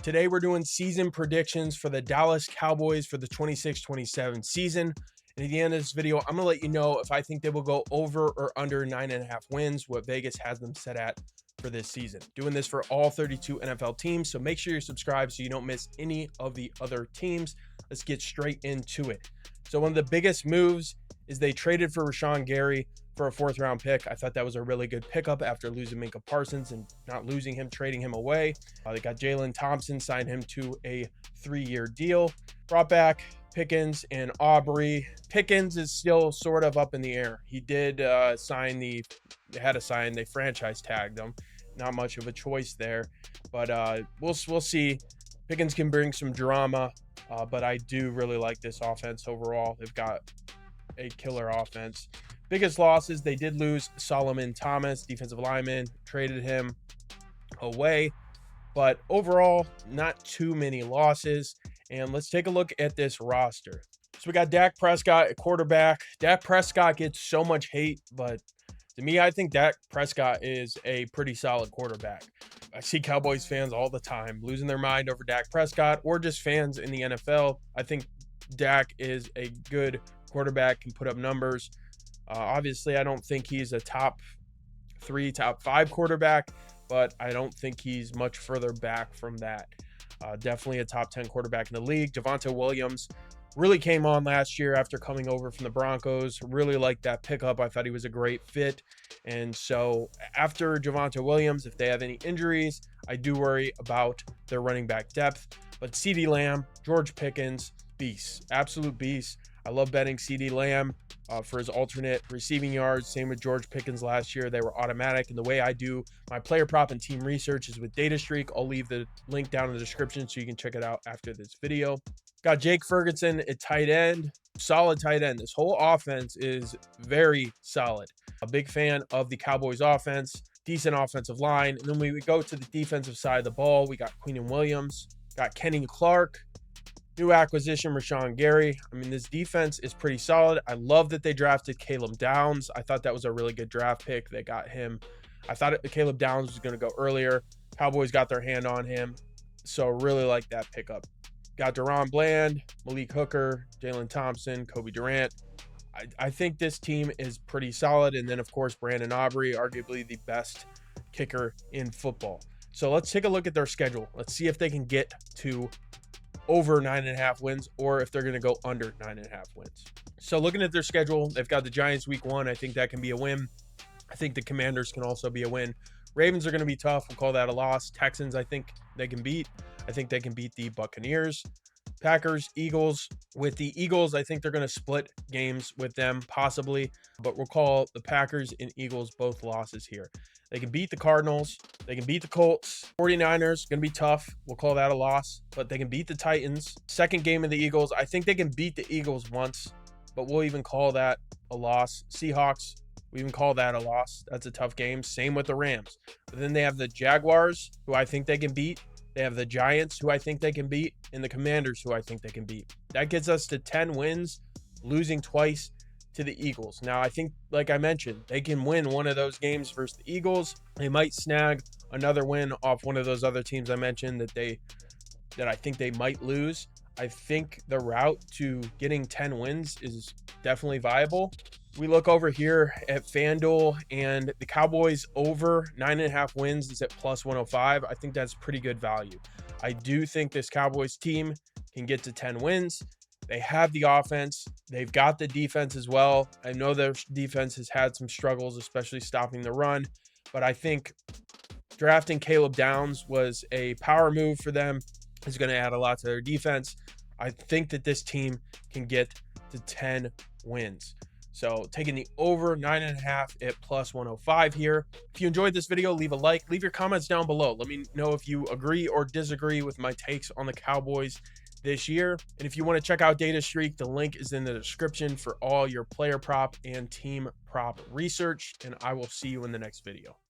Today we're doing season predictions for the Dallas Cowboys for the 26-27 season. And at the end of this video, I'm going to let you know if I think they will go over or under 9.5 wins, what Vegas has them set at for this season. Doing this for all 32 NFL teams, so make sure you're subscribed so you don't miss any of the other teams. Let's get straight into it. So one of the biggest moves is they traded for Rashawn Gary for a 4th round pick. I thought that was a really good pickup after losing Micah Parsons and not losing him, trading him away. They got Jaylen Thompson, signed him to a 3-year deal. Brought back Pickens and Aubrey. Pickens is still sort of up in the air. He did they franchise tagged him. Not much of a choice there, but we'll see. Pickens can bring some drama, but I do really like this offense overall. They've got a killer offense. Biggest losses, they did lose Solomon Thomas, defensive lineman, traded him away, but overall, not too many losses. And let's take a look at this roster. So we got Dak Prescott at quarterback. Dak Prescott gets so much hate, but to me, I think Dak Prescott is a pretty solid quarterback. I see Cowboys fans all the time losing their mind over Dak Prescott, or just fans in the NFL. I think Dak is a good quarterback, can put up numbers. Obviously, I don't think he's a top 3, top 5 quarterback, but I don't think he's much further back from that. Definitely a top 10 quarterback in the league. Javonte Williams really came on last year after coming over from the Broncos. Really liked that pickup. I thought he was a great fit. And so after Javonte Williams, if they have any injuries, I do worry about their running back depth. But Cee Dee Lamb, George Pickens, beasts, absolute beasts. I love betting Cee Dee Lamb for his alternate receiving yards. Same with George Pickens last year. They were automatic. And the way I do my player prop and team research is with Data Streak. I'll leave the link down in the description so you can check it out after this video. Got Jake Ferguson at tight end. Solid tight end. This whole offense is very solid. A big fan of the Cowboys offense. Decent offensive line. And then we go to the defensive side of the ball. We got Queenan Williams. Got Kenny Clark. New acquisition, Rashawn Gary. I mean, this defense is pretty solid. I love that they drafted Caleb Downs. I thought that was a really good draft pick. They got him. I thought Caleb Downs was going to go earlier. Cowboys got their hand on him. So really like that pickup. Got Deron Bland, Malik Hooker, Jaylen Thompson, Kobe Durant. I think this team is pretty solid. And then, of course, Brandon Aubrey, arguably the best kicker in football. So let's take a look at their schedule. Let's see if they can get to over 9.5 wins or if they're going to go under 9.5 wins. So looking at their schedule, they've got the Giants week 1. I think that can be a win. I think the Commanders can also be a win. Ravens are going to be tough. We'll call that a loss. Texans, I think they can beat. I think they can beat the Buccaneers. Packers, Eagles. With the Eagles, I think they're going to split games with them, possibly. But we'll call the Packers and Eagles both losses here. They can beat the Cardinals. They can beat the Colts. 49ers, going to be tough. We'll call that a loss. But they can beat the Titans. Second game of the Eagles. I think they can beat the Eagles once. But we'll even call that a loss. Seahawks, we even call that a loss. That's a tough game. Same with the Rams. But then they have the Jaguars, who I think they can beat. They have the Giants, who I think they can beat. And the Commanders, who I think they can beat. That gets us to 10 wins, losing twice to the Eagles. Now, I think, like I mentioned, they can win one of those games versus the Eagles. They might snag another win off one of those other teams I mentioned that I think they might lose. I think the route to getting 10 wins is definitely viable. We look over here at FanDuel, and the Cowboys over 9.5 wins is at plus 105. I think that's pretty good value. I do think this Cowboys team can get to 10 wins. They have the offense. They've got the defense as well. I know their defense has had some struggles, especially stopping the run. But I think drafting Caleb Downs was a power move for them. It's going to add a lot to their defense. I think that this team can get to 10 wins. So taking the over 9.5 at plus 105 here. If you enjoyed this video, leave a like. Leave your comments down below. Let me know if you agree or disagree with my takes on the Cowboys this year. And if you want to check out Data Streak, the link is in the description for all your player prop and team prop research. And I will see you in the next video.